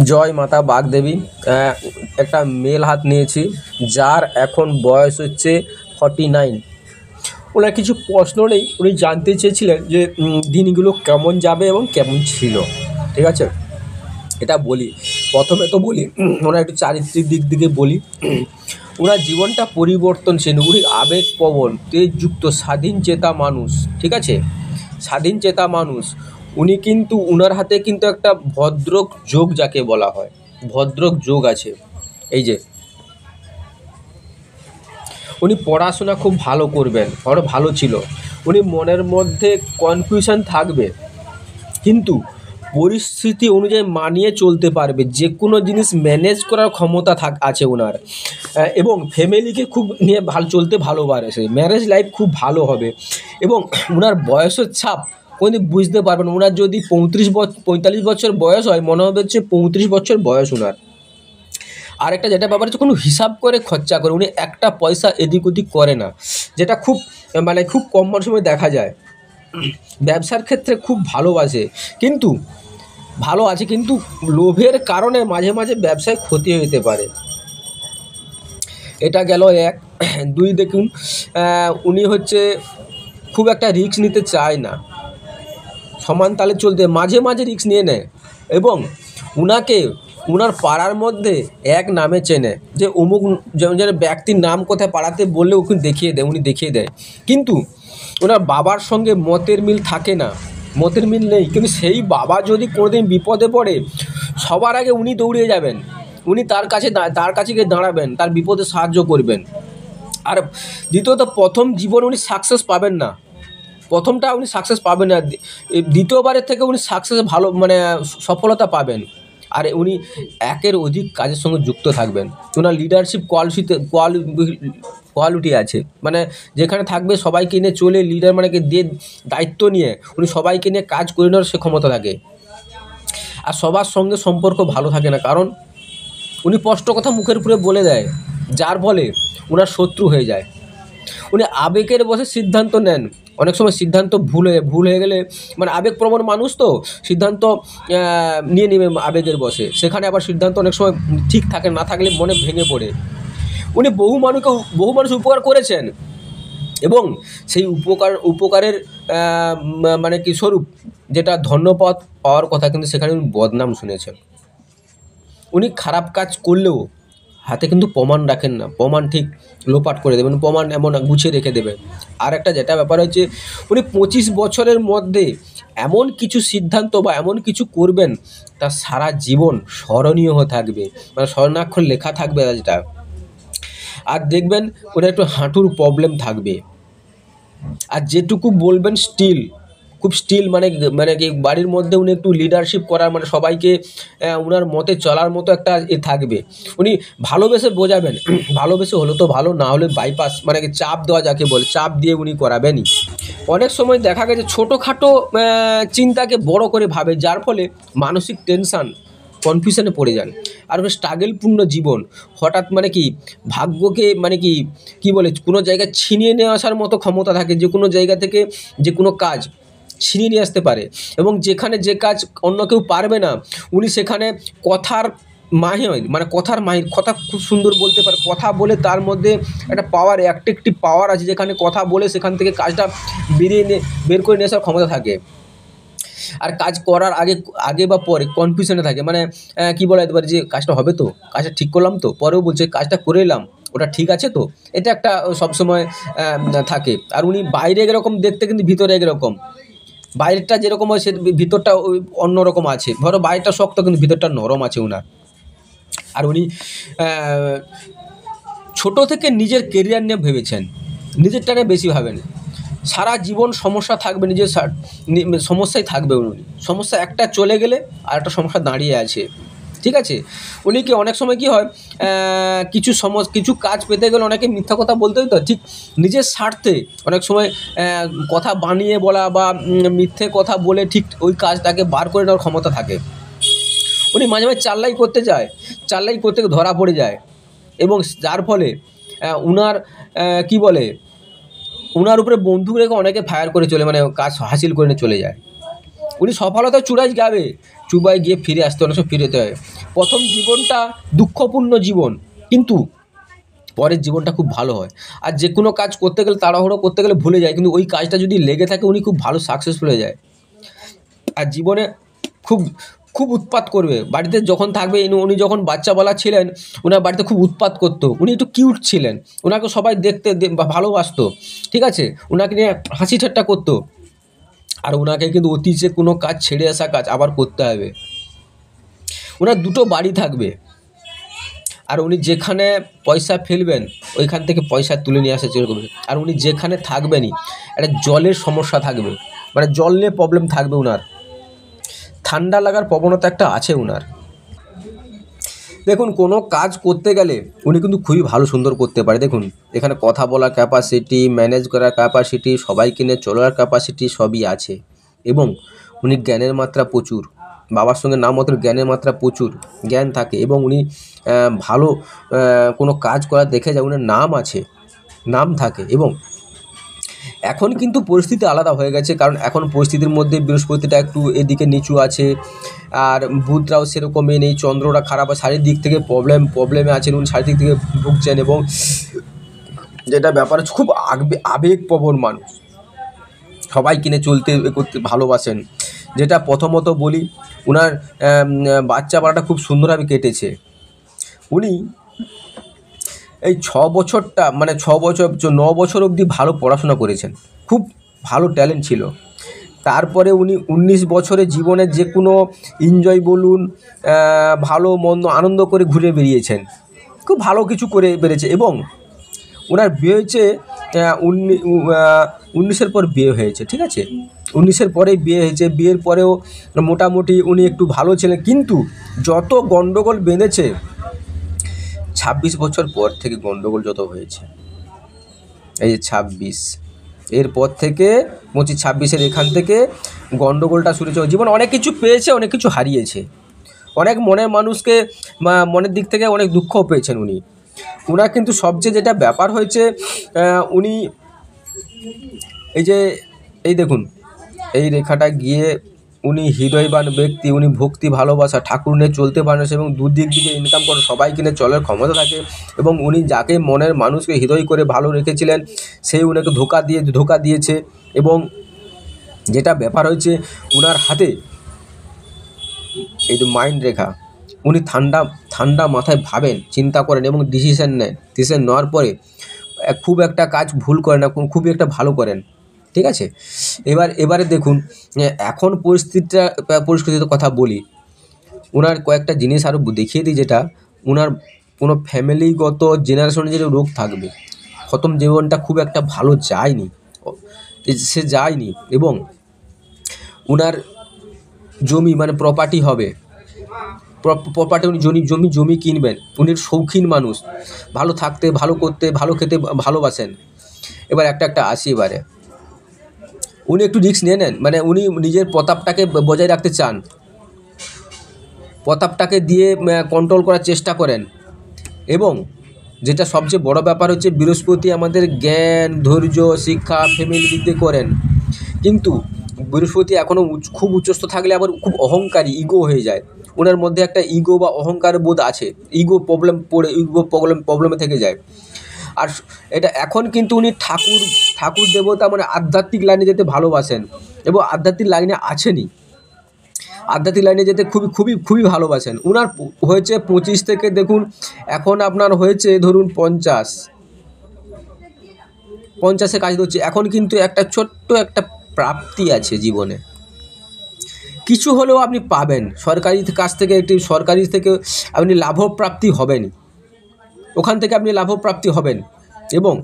জয় মাতা বাগদেবী। একটা মেল হাত নিয়েছি, যার এখন বয়স হচ্ছে 49। ওনার কিছু প্রশ্ন নেই, উনি জানতে চেয়েছিলেন যে দিনগুলো কেমন যাবে এবং কেমন ছিল। ঠিক আছে, এটা বলি। প্রথমে তো বলি ওনার একটু চারিত্রিক দিক থেকে বলি। ওনার জীবনটা পরিবর্তনশীল, উনি আবেগপ্রবণ, তেজযুক্ত, স্বাধীন চেতা মানুষ। ঠিক আছে, স্বাধীন চেতা মানুষ। উনি কিন্তু উনার হাতে কিন্তু একটা ভদ্রক যোগ যাকে বলা হয়, ভদ্রক যোগ আছে। এই যে উনি পড়াশোনা খুব ভালো করবেন, আরও ভালো ছিল। উনি মনের মধ্যে কনফিউশন থাকবে, কিন্তু পরিস্থিতি অনুযায়ী মানিয়ে চলতে পারবে। যে কোনো জিনিস ম্যানেজ করার ক্ষমতা আছে ওনার। এবং ফ্যামিলিকে খুব নিয়ে চলতে ভালোবাসে। ম্যারেজ লাইফ খুব ভালো হবে। এবং ওনার বয়সের ছাপ কোনোদিন বুঝতে পারবেন। ওনার যদি 45 বছর বয়স হয়, মনে হবে হচ্ছে 35 বছর বয়স ওনার। আরেকটা যেটা ব্যাপার হচ্ছে, কোনো হিসাব করে খরচা করে, উনি একটা পয়সা এদিক ওদিক করে না, যেটা খুব খুব কম সময় দেখা যায়। ব্যবসার ক্ষেত্রে খুব ভালোবাসে, কিন্তু ভালো আছে, কিন্তু লোভের কারণে মাঝে মাঝে ব্যবসায় ক্ষতি হতে পারে। এটা গেল এক। দুই, দেখুন উনি হচ্ছে খুব একটা রিস্ক নিতে চায় না, সমান তালে চলতে মাঝে মাঝে রিস্ক নিয়ে নেয়। এবং উনার পাড়ার মধ্যে এক নামে চেনে, যে অমুক যেন ব্যক্তির নাম কোথায় পাড়াতে বললে ওখানে উনি দেখিয়ে দেয়। কিন্তু ওনার বাবার সঙ্গে মতের মিল থাকে না, মতের মিল নেই। কিন্তু সেই বাবা যদি কোনোদিন বিপদে পড়ে, সবার আগে উনি দৌড়িয়ে যাবেন, উনি তার কাছে গিয়ে দাঁড়াবেন, তার বিপদে সাহায্য করবেন। আর দ্বিতীয়ত, প্রথম জীবন উনি সাকসেস পাবেন না, প্রথমটা উনি সাকসেস পাবেন না, দ্বিতীয়বারের থেকে উনি সাকসেস সফলতা পাবেন। আর উনি একের অধিক কাজের সঙ্গে যুক্ত থাকবেন। ওনার লিডারশিপ কোয়ালিটি আছে, যেখানে থাকবে সবাইকে নিয়ে চলে, লিডার দিয়ে দায়িত্ব নিয়ে উনি সবাইকে নিয়ে কাজ করে নেওয়ার সে ক্ষমতা থাকে। আর সবার সঙ্গে সম্পর্ক ভালো থাকে না, কারণ উনি স্পষ্ট কথা মুখের উপরে বলে দেয়, যার ফলে ওনার শত্রু হয়ে যায়। উনি আবেগের বশে সিদ্ধান্ত নেন, অনেক সময় সিদ্ধান্ত ভুল হয়ে গেলে, আবেগপ্রবণ মানুষ তো, সিদ্ধান্ত নিয়ে নেবে আবেগের বশে, সেখানে আবার সিদ্ধান্ত অনেক সময় ঠিক থাকে না, থাকলে মনে ভেঙে পড়ে। উনি বহু মানুষ উপকার করেছেন, এবং সেই উপকারের স্বরূপ যেটা ধন্যবাদ পাওয়ার কথা, কিন্তু সেখানে উনি বদনাম শুনেছেন। উনি খারাপ কাজ করলেও হাতে কিন্তু প্রমাণ রাখেন না, প্রমাণ ঠিক লোপাট করে দেবেন, প্রমাণ এমন গুছিয়ে রেখে দেবেন। আর একটা যেটা ব্যাপার হচ্ছে, উনি 25 বছরের মধ্যে এমন কিছু সিদ্ধান্ত বা এমন কিছু করবেন, তা সারা জীবন স্মরণীয় হয়ে থাকবে, স্বর্ণাক্ষর লেখা থাকবে যেটা। আর দেখবেন ওনার একটু হাঁটুর প্রবলেম থাকবে। আর যেটুকু বলবেন খুব স্টিল, কি বাড়ির মধ্যে উনি একটু লিডারশিপ করার, সবাইকে উনার মতে চলার মতো একটা থাকবে। উনি ভালোবেসে বোঝাবেন, ভালোবেসে হলো তো ভালো, না হলে বাইপাস, কি চাপ দেওয়া যাকে বলে, চাপ দিয়ে উনি করাবেনই। অনেক সময় দেখা গেছে ছোটোখাটো চিন্তাকে বড় করে ভাবে, যার ফলে মানসিক টেনশান, কনফিউশনে পড়ে যান। আর স্ট্রাগলপূর্ণ জীবন, হঠাৎ ভাগ্যকে কি বলে, কোনো জায়গায় ছিনিয়ে নিয়ে আসার মতো ক্ষমতা থাকে। যে কোনো জায়গা থেকে যে কোনো কাজ ছিনিয়ে নিয়ে আসতে পারে, এবং যেখানে যে কাজ অন্য কেউ পারবে না, উনি সেখানে কথার মাহির, কথা খুব সুন্দর বলতে পারে। কথা বলে তার মধ্যে একটা পাওয়ার, অ্যাট্রাকটিভ পাওয়ার আছে, যেখানে কথা বলে সেখান থেকে কাজটা বের করে নিয়ে আসার ক্ষমতা থাকে। আর কাজ করার আগে বা পরে কনফিউশনে থাকে, কি বলা যেতে পারে, যে কাজটা হবে তো, কাজটা ঠিক করলাম তো, পরেও বলছে কাজটা করে এলাম, ওটা ঠিক আছে তো, এটা একটা সবসময় থাকে। আর উনি বাইরে এরকম দেখতে, কিন্তু ভিতরে একরকম। বাইরেটা যেরকম হয়, সে ভিতরটা অন্যরকম আছে। ধরো বাইরেটা শক্ত, কিন্তু ভিতরটা নরম আছে ওনার। আর উনি ছোট থেকে নিজের কেরিয়ার নিয়ে ভেবেছেন, নিজেরটা নিয়ে বেশি ভাবেন। সারা জীবন সমস্যা থাকবে, নিজের সমস্যায় থাকবে উনি। সমস্যা একটা চলে গেলে আর একটা সমস্যা দাঁড়িয়ে আছে। ঠিক আছে, উনি কি অনেক সময় কি হয়, কিছু কাজ পেতে গেলে অনেকে মিথ্যা কথা বলতে হয় তো, ঠিক নিজের স্বার্থে অনেক সময় কথা বানিয়ে বলা বা মিথ্যে কথা বলে ঠিক ওই কাজটাকে বার করে নেওয়ার ক্ষমতা থাকে। উনি মাঝে মাঝে চাল্লাই করতে ধরা পড়ে যায়, এবং যার ফলে উনার উপরে বন্দুক রেখে অনেকে ফায়ার করে চলে, কাজ হাসিল করে নিয়ে চলে যায়। উনি সফলতা চূড়ায় গিয়ে ফিরে আসতে অনেক সময় ফিরে যেতে হয়। প্রথম জীবনটা দুঃখপূর্ণ জীবন, কিন্তু পরের জীবনটা খুব ভালো হয়। আর যে কোনো কাজ করতে গেলে তাড়াহুড়ো করতে গেলে ভুলে যায়, কিন্তু ওই কাজটা যদি লেগে থাকে উনি খুব ভালো সাকসেসফুল হয়ে যায়। আর জীবনে খুব খুব উৎপাত করবে বাড়িতে যখন থাকবে। উনি যখন বাচ্চাবেলা ছিলেন ওনার বাড়িতে খুব উৎপাত করতো। উনি একটু কিউট ছিলেন, ওনাকে সবাই দেখতে ভালোবাসতো, ঠিক আছে, ওনাকে নিয়ে হাসি ঠাট্টা করতো। আর ওনাকে কিন্তু অতীতে কোনো কাজ ছেড়ে আসা কাজ আবার করতে হবে। ওনার দুটো বাড়ি থাকবে, আর উনি যেখানে পয়সা ফেলবেন ওইখান থেকে পয়সা তুলে নিয়ে আসার চেষ্টা করবেন। আর উনি যেখানে থাকবেনই একটা জলের সমস্যা থাকবে, মানে জল নিয়ে প্রবলেম থাকবে ওনার। ঠান্ডা লাগার প্রবণতা একটা আছে ওনার। দেখুন কোনো কাজ করতে গেলে উনি কিন্তু খুবই ভালো সুন্দর করতে পারে। দেখুন এখানে কথা বলার ক্যাপাসিটি, ম্যানেজ করার ক্যাপাসিটি, সবাইকে নিয়ে চলার ক্যাপাসিটি সবই আছে। এবং উনি জ্ঞানের মাত্রা প্রচুর, বাবার সঙ্গে নাম মতো জ্ঞানের মাত্রা প্রচুর, জ্ঞান থাকে। এবং উনি ভালো কোনো কাজ করার দেখে যায় উনার নাম আছে, নাম থাকে। এবং এখন কিন্তু পরিস্থিতি আলাদা হয়ে গেছে, কারণ এখন পরিস্থিতির মধ্যে বৃহস্পতিটা একটু এদিকে নিচু আছে, আর বুধরাও সেরকমই নেই, চন্দ্রটা খারাপ, শারীরিক দিক থেকে প্রবলেমে আছেন উনি, শারীরিক দিক থেকে ভুগছেন। এবং যেটা ব্যাপার হচ্ছে খুব আবেগপ্রবণ মানুষ, সবাই কিনে চলতে করতে ভালোবাসেন। যেটা প্রথমত বলি, ওনার বাচ্চাবেলাটা খুব সুন্দরভাবে কেটেছে। উনি এই 6 বছরটা, মানে 6 বছর 9 বছর অবধি ভালো পড়াশোনা করেছেন, খুব ভালো ট্যালেন্ট ছিল। তারপরে উনি 19 বছরের জীবনের যে কোনো এনজয় বলুন, ভালো মন্দ আনন্দ করে ঘুরে বেরিয়েছেন, খুব ভালো কিছু করে বেরিয়েছে। এবং ওনার বিয়ে হয়েছে 19-এর পর বিয়ে হয়েছে, ঠিক আছে, 19-এর পরেই বিয়ে হয়েছে। বিয়ের পরেও মোটামুটি উনি একটু ভালো ছিলেন, কিন্তু যত গণ্ডগোল বেঁধেছে 26 বছর পর থেকে গণ্ডগোল যত হয়েছে, এই যে 26 এরপর থেকে 25-26-এর এখান থেকে গণ্ডগোলটা শুরু হয়েছে। জীবন অনেক কিছু পেয়েছে, অনেক কিছু হারিয়েছে, অনেক মনের মানুষকে মনের দিক থেকে অনেক দুঃখও পেয়েছেন উনি। ওনার কিন্তু সবচেয়ে যেটা ব্যাপার হয়েছে, উনি এই দেখুন এই রেখাটা গিয়ে উনি হৃদয়বান ব্যক্তি, উনি ভক্তি ভালোবাসা ঠাকুর নিয়ে চলতে পারেন এবং দুদিক দিকে ইনকাম করে সবাইকে নিয়ে চলার ক্ষমতা থাকে। এবং উনি যাকে মনের মানুষকে হৃদয় করে ভালো রেখেছিলেন সেই উনাকে ধোঁকা দিয়েছে। এবং যেটা ব্যাপার হয়েছে উনার হাতে এই যে মাইন্ড রেখা, উনি ঠান্ডা মাথায় ভাবেন, চিন্তা করেন এবং ডিসিশন নেওয়ার পরে খুব একটা কাজ ভুল করেন না, খুবই একটা ভালো করেন, ঠিক আছে। এবারে দেখুন এখন পরিস্থিতির কথা বলি। ওনার কয়েকটা জিনিস আরও দেখিয়ে দিই, যেটা ওনার কোনো ফ্যামিলিগত জেনারেশনে যে রোগ থাকবে, প্রথম জীবনটা খুব একটা ভালো যায়নি, এবং ওনার জমি মানে প্রপার্টি হবে, উনি জমি কিনবেন। উনি শৌখিন মানুষ, ভালো থাকতে, ভালো করতে, ভালো খেতে ভালোবাসেন। এবার একটা আসি, এবারে উনি একটু রিস্ক নিয়ে নেন, মানে উনি নিজের প্রতাপটাকে বজায় রাখতে চান, প্রতাপটাকে দিয়ে কন্ট্রোল করার চেষ্টা করেন। এবং যেটা সবচেয়ে বড় ব্যাপার হচ্ছে বৃহস্পতি আমাদের জ্ঞান, ধৈর্য, শিক্ষা, ফ্যামিলি দিক দিয়ে করেন, কিন্তু বৃহস্পতি এখনও খুব উচ্চস্থ থাকলে আবার খুব অহংকারী, ইগো হয়ে যায়। ওনার মধ্যে একটা ইগো বা অহংকার বোধ আছে, ইগো প্রবলেমে থেকে যায়। আর এটা এখন কিন্তু উনি ঠাকুর দেবতা মানে আধ্যাত্মিক লাইনে যেতে ভালোবাসেন এবং আধ্যাত্মিক লাইনে আছেনই, আধ্যাত্মিক লাইনে যেতে খুবই ভালোবাসেন। উনার হয়েছে 25 থেকে দেখুন এখন আপনার হয়েছে ধরুন 50-এ কাজ হচ্ছে। এখন কিন্তু একটা ছোট্ট একটা প্রাপ্তি আছে জীবনে, কিছু হলেও আপনি পাবেন সরকারি কাছ থেকে, সরকারি থেকে আপনি লাভপ্রাপ্তি হবেন, ওখান থেকে আপনি লাভপ্রাপ্তি হবেন। এবং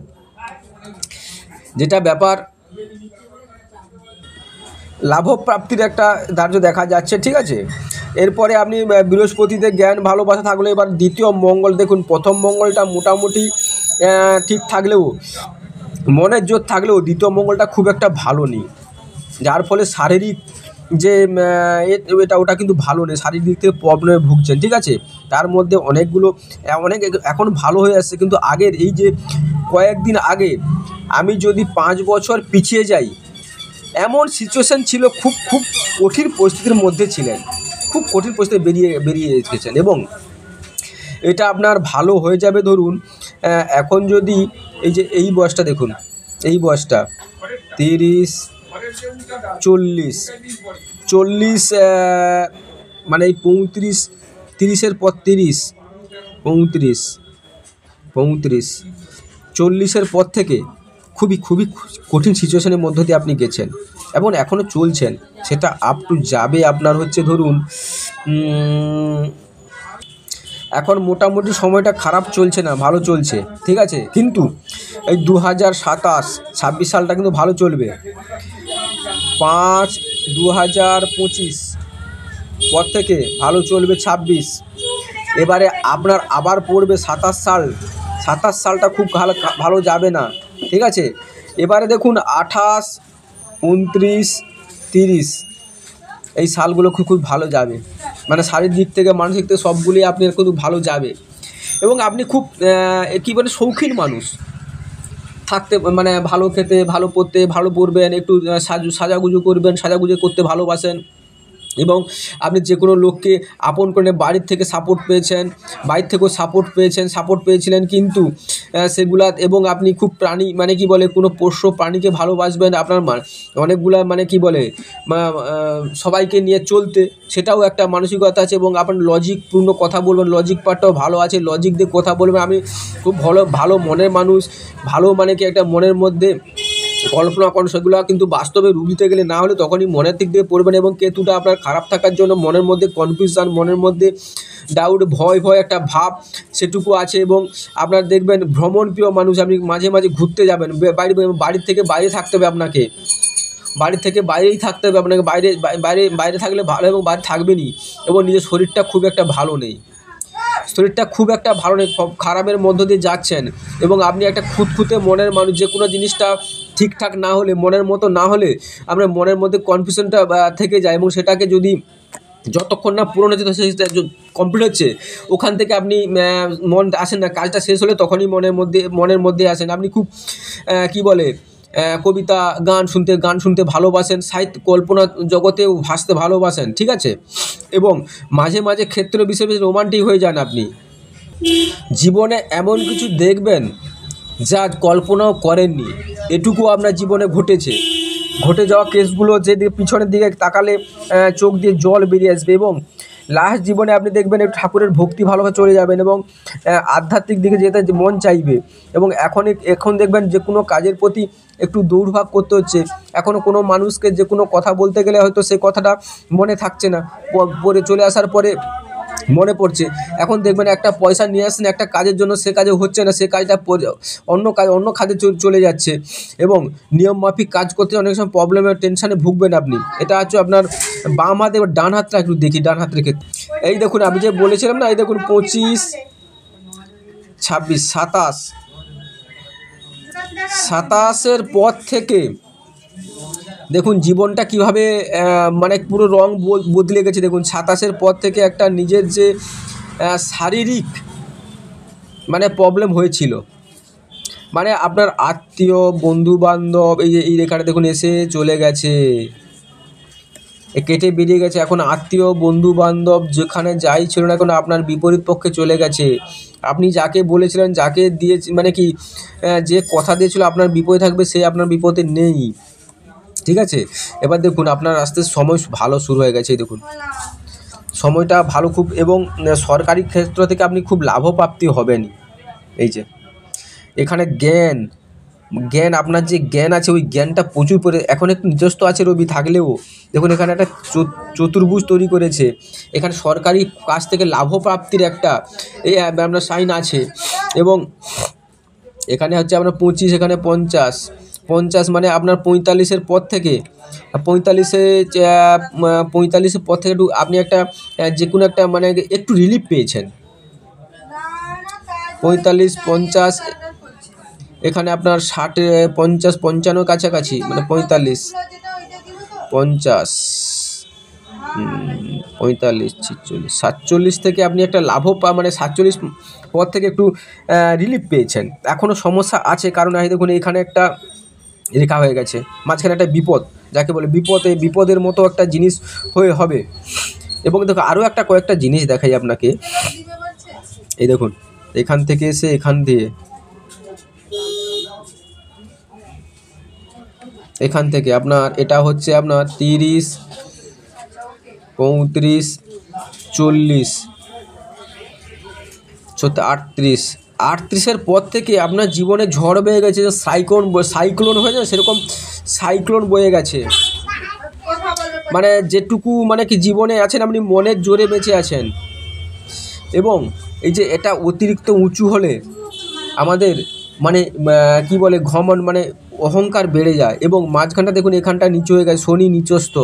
যেটা ব্যাপার লাভপ্রাপ্তির একটা ধার্য দেখা যাচ্ছে, ঠিক আছে। এরপরে আপনি বৃহস্পতিতে জ্ঞান ভালোবাসা থাকলে এবার দ্বিতীয় মঙ্গল দেখুন, প্রথম মঙ্গলটা মোটামুটি ঠিক থাকলেও মনের জোর থাকলেও দ্বিতীয় মঙ্গলটা খুব একটা ভালো নেই, যার ফলে শারীরিক যে ওটা কিন্তু ভালো নেই, শারীরিক দিক থেকে প্রবলেমে ভুগছেন, ঠিক আছে। তার মধ্যে অনেক এখন ভালো হয়ে আসছে, কিন্তু আগের এই যে কয়েকদিন আগে আমি যদি 5 বছর পিছিয়ে যাই এমন সিচুয়েশান ছিল, খুব খুব কঠিন পরিস্থিতির মধ্যে ছিলেন, খুব কঠিন পরিস্থিতি বেরিয়ে এসেছেন। এবং এটা আপনার ভালো হয়ে যাবে। ধরুন এখন যদি এই যে এই বয়সটা দেখুন, এই বয়সটা 30, 40, 40 মানে এই 35, 30-এর পর 30, 35, 40-এর পর থেকে খুবই খুবই কঠিন সিচুয়েশনের মধ্য দিয়ে আপনি গেছেন এবং এখনও চলছেন। সেটা আপ টু যাবে আপনার হচ্ছে ধরুন এখন মোটামুটি সময়টা খারাপ চলছে না, ভালো চলছে, ঠিক আছে। কিন্তু এই 2027-26 সালটা কিন্তু ভালো চলবে। 5/2025 পর থেকে ভালো চলবে 26। এবারে আপনার আবার পড়বে 27 সাল। 27 সালটা খুব ভালো যাবে না, ঠিক আছে। এবারে দেখুন 28, 29, 30 এই সালগুলো খুব খুব ভালো যাবে, মানে শারীরিক দিক থেকে মানসিক থেকে সবগুলি আপনার কিন্তু ভালো যাবে। এবং আপনি খুব কী বলে শৌখিন মানুষ, থাকতে মানে ভালো খেতে, ভালো পরতে, ভালো পরবেন, একটু সাজাগুজু করবেন, সাজাগুজু করতে ভালোবাসেন এবং আপনি যে কোনো লোককে আপন করে বাড়ির থেকে সাপোর্ট পেয়েছেন, বাইরে থেকেও সাপোর্ট পেয়েছিলেন, কিন্তু সেগুলা এবং আপনি খুব প্রাণী মানে কি বলে কোনো পোষ্য প্রাণীকে ভালোবাসবেন, আপনার অনেকগুলা মানে কি বলে সবাইকে নিয়ে চলতে, সেটাও একটা মানসিকতা আছে। এবং আপনার লজিকপূর্ণ কথা বলবেন, লজিক পার্টটাও ভালো আছে, লজিক দিয়ে কথা বলবেন। আমি খুব ভালো মনের মানুষ, ভালো মানে কি একটা মনের মধ্যে কল্পনা করেন, সেগুলো কিন্তু বাস্তবে রূপ দিতে গেলে না হলে তখনই মনের দিক দিয়ে পড়বেন। এবং কেতুটা আপনার খারাপ থাকার জন্য মনের মধ্যে কনফিউশন, মনের মধ্যে ডাউট, ভয় একটা ভাব সেটুকু আছে। এবং আপনার দেখবেন ভ্রমণপ্রিয় মানুষ, আপনি মাঝে মাঝে ঘুরতে যাবেন, বাড়ির থেকে বাইরে থাকতে হবে আপনাকে, বাড়ির থেকে বাইরেই থাকতে হবে আপনাকে, বাইরে থাকলে ভালো এবং বাইরে থাকবেনই। এবং নিজের শরীরটা খুব একটা ভালো নেই, খারাপের মধ্য দিয়ে যাচ্ছেন। এবং আপনি একটা খুঁতখুঁতে মনের মানুষ, যে কোনো জিনিসটা ঠিকঠাক না হলে, মনের মতো না হলে আপনার মনের মধ্যে কনফিউশনটা থেকে যায়। এবং সেটাকে যদি যতক্ষণ না পূরণ হচ্ছে, সেটা কমপ্লিট হচ্ছে, ওখান থেকে আপনি মন আসেন না, কাজটা শেষ হলে তখনই মনের মধ্যে আসেন। আপনি খুব কি বলে কবিতা, গান শুনতে ভালোবাসেন, সাহিত্য কল্পনা জগতেও ভাসতে ভালোবাসেন, ঠিক আছে। এবং মাঝে মাঝে ক্ষেত্র বিশেষ রোমান্টিক হয়ে যান আপনি। জীবনে এমন কিছু দেখবেন যা কল্পনাও করেননি, এটুকু আপনার জীবনে ঘটে যাওয়া কেসগুলো যে পিছনের দিকে তাকালে চোখ দিয়ে জল বেরিয়ে আসবে। এবং লাস্ট জীবনে আপনি দেখবেন একটু ঠাকুরের ভক্তি ভালোভাবে চলে যাবেন এবং আধ্যাত্মিক দিকে যেতে মন চাইবে। এবং এখন দেখবেন যে কোনো কাজের প্রতি একটু দৌড়ভাগ করতে হচ্ছে। এখনও কোনো মানুষকে যে কোনো কথা বলতে গেলে হয়তো সেই কথাটা মনে থাকছে না, পরে চলে আসার পরে মনে পড়ছে। এখন দেখবেন একটা পয়সা নিয়ে আসেন একটা কাজের জন্য, সে কাজে হচ্ছে না, সে কাজটা অন্য খাতে চলে যাচ্ছে। এবং নিয়ম মাফিক কাজ করতে অনেক সময় প্রবলেমের টেনশানে ভুগবেন আপনি। এটা হচ্ছে আপনার বাম হাতে, এবার ডান হাতটা একটু দেখি, ডান হাতের ক্ষেত্রে এই দেখুন আমি যে বলেছিলাম না, এই দেখুন 25, 26, 27-এর পর থেকে দেখুন জীবনটা কীভাবে মানে পুরো রং বদলে গেছে। দেখুন 27-এর পর থেকে একটা নিজের যে শারীরিক মানে প্রবলেম হয়েছিল, মানে আপনার আত্মীয় বন্ধুবান্ধব এই রেখাটা দেখুন এসে চলে গেছে, কেটে বেরিয়ে গেছে। এখন আত্মীয় বন্ধুবান্ধব যেখানে যাই ছিল না, এখন আপনার বিপরীত পক্ষে চলে গেছে। আপনি যাকে বলেছিলেন, যাকে দিয়ে মানে কি যে কথা দিয়েছিল আপনার বিপদে থাকবে, সে আপনার বিপদে নেই, ঠিক আছে। এবার দেখুন আপনার আস্তে সময় ভালো শুরু হয়ে গেছে, দেখুন সময়টা ভালো খুব। এবং সরকারি ক্ষেত্র থেকে আপনি খুব লাভপ্রাপ্তি হবেন। এই যে এখানে জ্ঞান আপনার যে জ্ঞান আছে, ওই জ্ঞানটা প্রচুর এখন একটু নিজস্ব আছে রবি থাকলেও দেখুন এখানে একটা চতুর্ভুজ তৈরি করেছে। এখানে সরকারি কাজ থেকে লাভপ্রাপ্তির একটা আপনার সাইন আছে। এবং এখানে হচ্ছে আপনার 25, এখানে 50 মানে আপনার 45-এর পর থেকে 45-এর পর থেকে একটু আপনি একটা যে কোনো একটা মানে একটু রিলিফ পেয়েছেন। 45, 50 এখানে আপনার 60, 50, 55 কাছাকাছি, মানে 45, 50, 45, 46, 47 থেকে আপনি একটা মানে 47 পর থেকে একটু রিলিফ পেয়েছেন। এখনও সমস্যা আছে, কারণ দেখুন এখানে একটা রেখা হয়ে গেছে, মাঝখানে একটা বিপদ, যাকে বলে বিপদের মতো একটা জিনিস হবে। এবং দেখো আরও কয়েকটা জিনিস দেখাই আপনাকে। এই দেখুন, এখান থেকে এসে এখান থেকে আপনার এটা হচ্ছে আপনার 30, 35, 40, 38 পর থেকে আপনার জীবনে ঝড় বয়ে গেছে, সাইক্লোন হয়ে যায় সেরকম সাইক্লোন বয়ে গেছে। মানে যেটুকু মানে কি জীবনে আছেন আপনি মনের জোরে বেঁচে আছেন। এবং এই যে এটা অতিরিক্ত উঁচু হলে আমাদের মানে কি বলে ঘমন্ড মানে অহংকার বেড়ে যায়। এবং মাঝখানটা দেখুন এখানটা নিচু হয়ে গেছে, শনি নিচস্থ,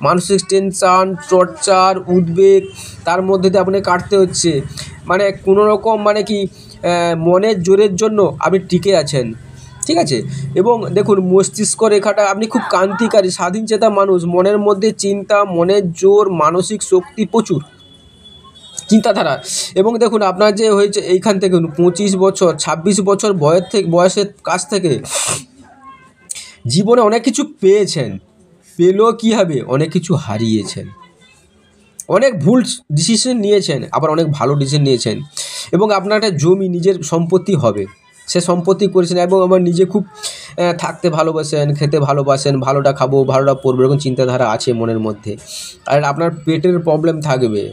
মানসিক টেনশান, টর্চার, উদ্বেগ তার মধ্যে দিয়ে আপনাকে কাটতে হচ্ছে। মানে কোনো রকম মানে কি মনের জোরের জন্য আপনি টিকে আছেন, ঠিক আছে। এবং দেখুন মস্তিষ্ক রেখাটা, আপনি খুব ক্রান্তিকারী স্বাধীনচেতা মানুষ, মনের মধ্যে চিন্তা, মনের জোর, মানসিক শক্তি প্রচুর, চিন্তাধারা। এবং দেখুন আপনার যে হয়েছে এইখান থেকে 25 বছর 26 বছর বয়সের কাছ থেকে জীবনে অনেক কিছু পেয়েছেন, পেলেও কী হবে, অনেক কিছু হারিয়েছেন, অনেক ভুল ডিসিশন নিয়েছেন, আবার অনেক ভালো ডিসিশন নিয়েছেন। এবং আপনার একটা জমি নিজের সম্পত্তি হবে, সে সম্পত্তি করেছেন। এবং আমার নিজে খুব থাকতে ভালোবাসেন, খেতে ভালোবাসেন, ভালোটা খাবো, ভালোটা পরবো, এরকম চিন্তাধারা আছে মনের মধ্যে। আর আপনার পেটের প্রবলেম থাকবে,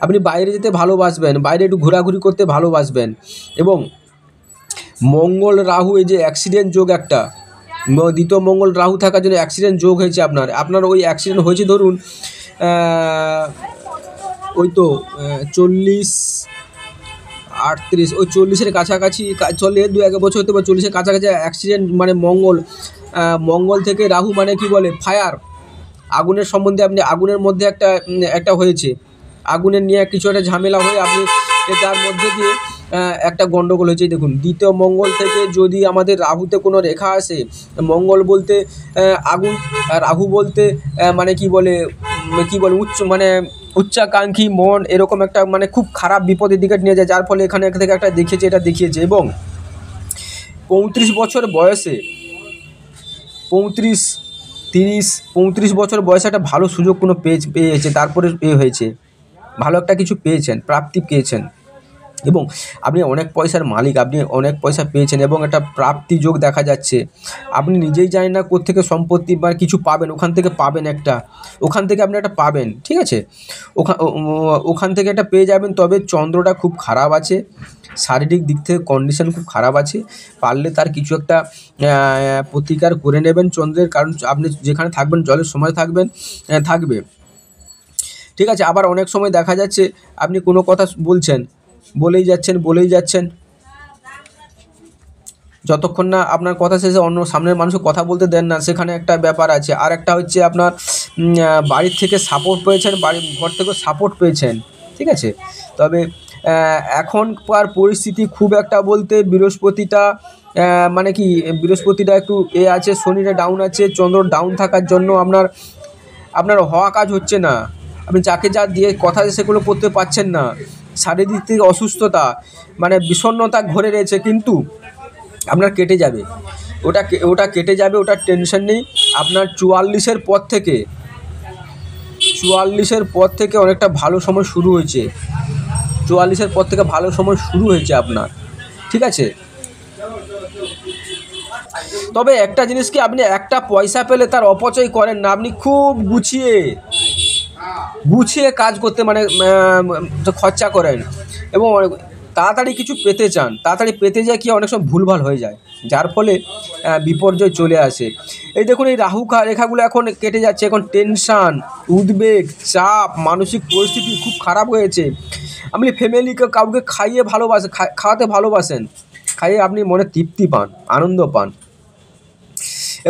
আপনি বাইরে যেতে ভালোবাসবেন, বাইরে একটু ঘোরাঘুরি করতে ভালোবাসবেন। এবং মঙ্গল রাহু, এই যে অ্যাক্সিডেন্ট যোগ একটা, দ্বিতীয় মঙ্গল রাহু থাকার জন্য অ্যাক্সিডেন্ট যোগ হয়েছে আপনার ওই অ্যাক্সিডেন্ট হয়েছে ধরুন ওই তো 40, 38, ওই 40-এর কাছাকাছি চলে, 2-1 বছর হতে পারে, 40-এর কাছাকাছি অ্যাক্সিডেন্ট। মানে মঙ্গল থেকে রাহু মানে কি বলে ফায়ার, আগুনের সম্বন্ধে আপনি আগুনের মধ্যে একটা হয়েছে, আগুনের নিয়ে কিছু একটা ঝামেলা হয়ে আপনি তার মধ্যে দিয়ে একটা গন্ডগোল হয়েছে। দেখুন দ্বিতীয় মঙ্গল থেকে যদি আমাদের রাহুতে কোনো রেখা আসে, মঙ্গল বলতে আগুন, রাহু বলতে মানে কি বলে উচ্চাকাঙ্ক্ষী মন, এরকম একটা মানে খুব খারাপ বিপদের দিকে নিয়ে যায়। যার ফলে এখানে থেকে একটা দেখিয়েছে। এবং 35 বছর বয়সে 35 বছর বয়সে একটা ভালো সুযোগ কোনো পেয়েছে, তারপরে হয়েছে, ভালো একটা কিছু পেয়েছেন, প্রাপ্তি পেয়েছেন। এবং আপনি অনেক পয়সার মালিক, আপনি অনেক পয়সা পেয়েছেন এবং একটা প্রাপ্তি যোগ দেখা যাচ্ছে। আপনি নিজেই জানেন না কোত্থেকে সম্পত্তি বা কিছু পাবেন, ওখান থেকে পাবেন ওখান থেকে আপনি একটা পাবেন, ঠিক আছে। ওখান থেকে একটা পেয়ে যাবেন। তবে চন্দ্রটা খুব খারাপ আছে, শারীরিক দিক থেকে কন্ডিশন খুব খারাপ আছে, পারলে তার কিছু একটা প্রতিকার করে নেবেন চন্দ্রের, কারণ আপনি যেখানে থাকবেন জলের সময় থাকবে, ঠিক আছে। আবার অনেক সময় দেখা যাচ্ছে আপনি কোনো কথা বলেই যাচ্ছেন, যতক্ষণ না আপনার কথা শেষে অন্য সামনের মানুষকে কথা বলতে দেন না, সেখানে একটা ব্যাপার আছে। আর একটা হচ্ছে আপনার বাড়ির থেকে সাপোর্ট পেয়েছেন, ঘর থেকেও সাপোর্ট পেয়েছেন, ঠিক আছে। তবে এখনকার পরিস্থিতি খুব একটা বলতে বৃহস্পতিটা মানে কি বৃহস্পতিটা একটু আছে, শনিটা ডাউন আছে, চন্দ্র ডাউন থাকার জন্য আপনার হওয়া কাজ হচ্ছে না, আপনি যাকে যা দিয়ে কথা সেগুলো করতে পারছেন না, শারীরিক থেকে অসুস্থতা মানে বিষণ্ণতা ঘরে রয়েছে, কিন্তু আপনার কেটে যাবে, ওটা কেটে যাবে, ওটার টেনশন নেই। আপনার 44-এর পর থেকে অনেকটা ভালো সময় শুরু হয়েছে, 44-এর পর থেকে ভালো সময় শুরু হয়েছে আপনার, ঠিক আছে। তবে একটা জিনিস কি, আপনি একটা পয়সা পেলে তার অপচয় করেন না, আপনি খুব গুছিয়ে কাজ করতে মানে খরচা করেন এবং তাড়াতাড়ি কিছু পেতে চান, তাড়াতাড়ি পেতে যায় কি অনেক সময় ভুলভাল হয়ে যায়, যার ফলে বিপর্যয় চলে আসে। এই দেখুন এই রাহু রেখাগুলো এখন কেটে যাচ্ছে, এখন টেনশান, উদ্বেগ, চাপ, মানসিক পরিস্থিতি খুব খারাপ হয়েছে। আপনি ফ্যামিলিকে কাউকে খাওয়াতে ভালোবাসেন, খাইয়ে আপনি মনে তৃপ্তি পান, আনন্দ পান,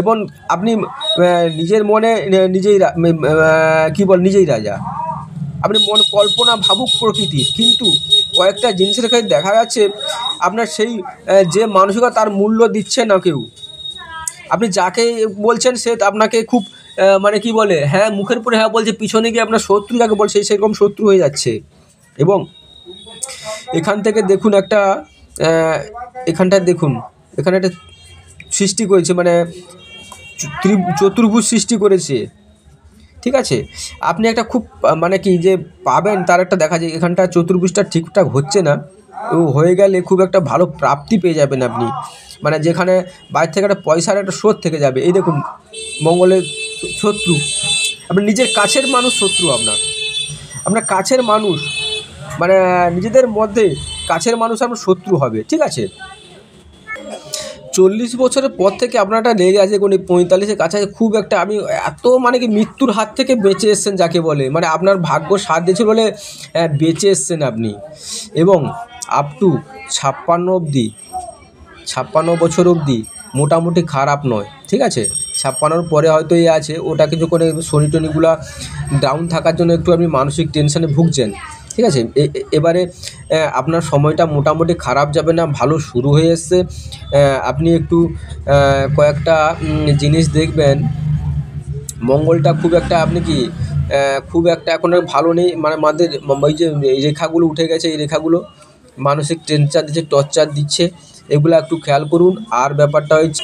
এবং আপনি নিজের মনে নিজেই রাজা, আপনি কল্পনা ভাবুক প্রকৃতির। কিন্তু কয়েকটা জিনিসের ক্ষেত্রে দেখা যাচ্ছে আপনার সেই যে মানসিকতা তার মূল্য দিচ্ছে না কেউ, আপনি যাকে বলছেন সে আপনাকে খুব মানে কি বলে হ্যাঁ মুখের উপরে হ্যাঁ বলছে, পিছনে গিয়ে আপনার শত্রু যাকে বলছে সেরকম শত্রু হয়ে যাচ্ছে। এবং এখান থেকে দেখুন এখানটা দেখুন, এখানে একটা সৃষ্টি করেছে, মানে চতুর্ভুজ সৃষ্টি করেছে, ঠিক আছে। আপনি একটা খুব মানে কি যে পাবেন তার একটা দেখা যায় এখানটা চতুর্ভুজটা ঠিকঠাক হচ্ছে না, ও হয়ে গেলে খুব একটা ভালো প্রাপ্তি পেয়ে যাবেন আপনি, মানে যেখানে বাইরে থেকে একটা পয়সার একটা স্রোত থেকে যাবে। এই দেখুন মঙ্গলের শত্রু, আপনার নিজের কাছের মানুষ শত্রু, আপনার কাছের মানুষ, মানে নিজেদের মধ্যে কাছের মানুষ আপনার শত্রু হবে, ঠিক আছে। 40 বছরের পর থেকে আপনার একটা লেগে আছে কোন 45-এর কাছাকাছি, খুব একটা আমি এত মানে কি মৃত্যুর হাত থেকে বেঁচে এসছেন যাকে বলে, মানে আপনার ভাগ্য সাথ দিয়েছে বলে বেঁচে এসছেন আপনি। এবং আপ টু 56 বছর অবধি মোটামুটি খারাপ নয়, ঠিক আছে। 56-র পরে হয়তো আছে ওটা কিছু করে শনি টনিগুলা ডাউন থাকার জন্য একটু আপনি মানসিক টেনশানে ভুগছেন, ঠিক আছে। এবারে আপনার সময়টা মোটামুটি খারাপ যাবে না, ভালো শুরু হয়ে এসছে। আপনি একটু কয়েকটা জিনিস দেখবেন, মঙ্গলটা খুব একটা আপনি কি খুব একটা এখন ভালো নেই, মানে আমাদের ওই যে এই রেখাগুলো উঠে গেছে, এই রেখাগুলো মানসিক টেনশান দিচ্ছে, টর্চার দিচ্ছে, এগুলো একটু খেয়াল করুন। আর ব্যাপারটা হচ্ছে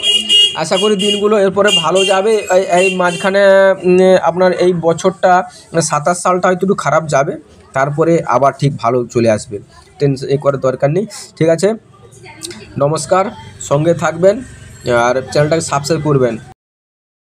আশা করি দিনগুলো এরপরে ভালো যাবে। এই মাঝখানে আপনার এই বছরটা 27 সালটা হয়তো একটু খারাপ যাবে, তারপরে আবার ঠিক ভালো চলে আসবে, টেনশন করার দরকার নেই, ঠিক আছে। নমস্কার, সঙ্গে থাকবেন আর চ্যানেলটাকে সাবস্ক্রাইব করবেন।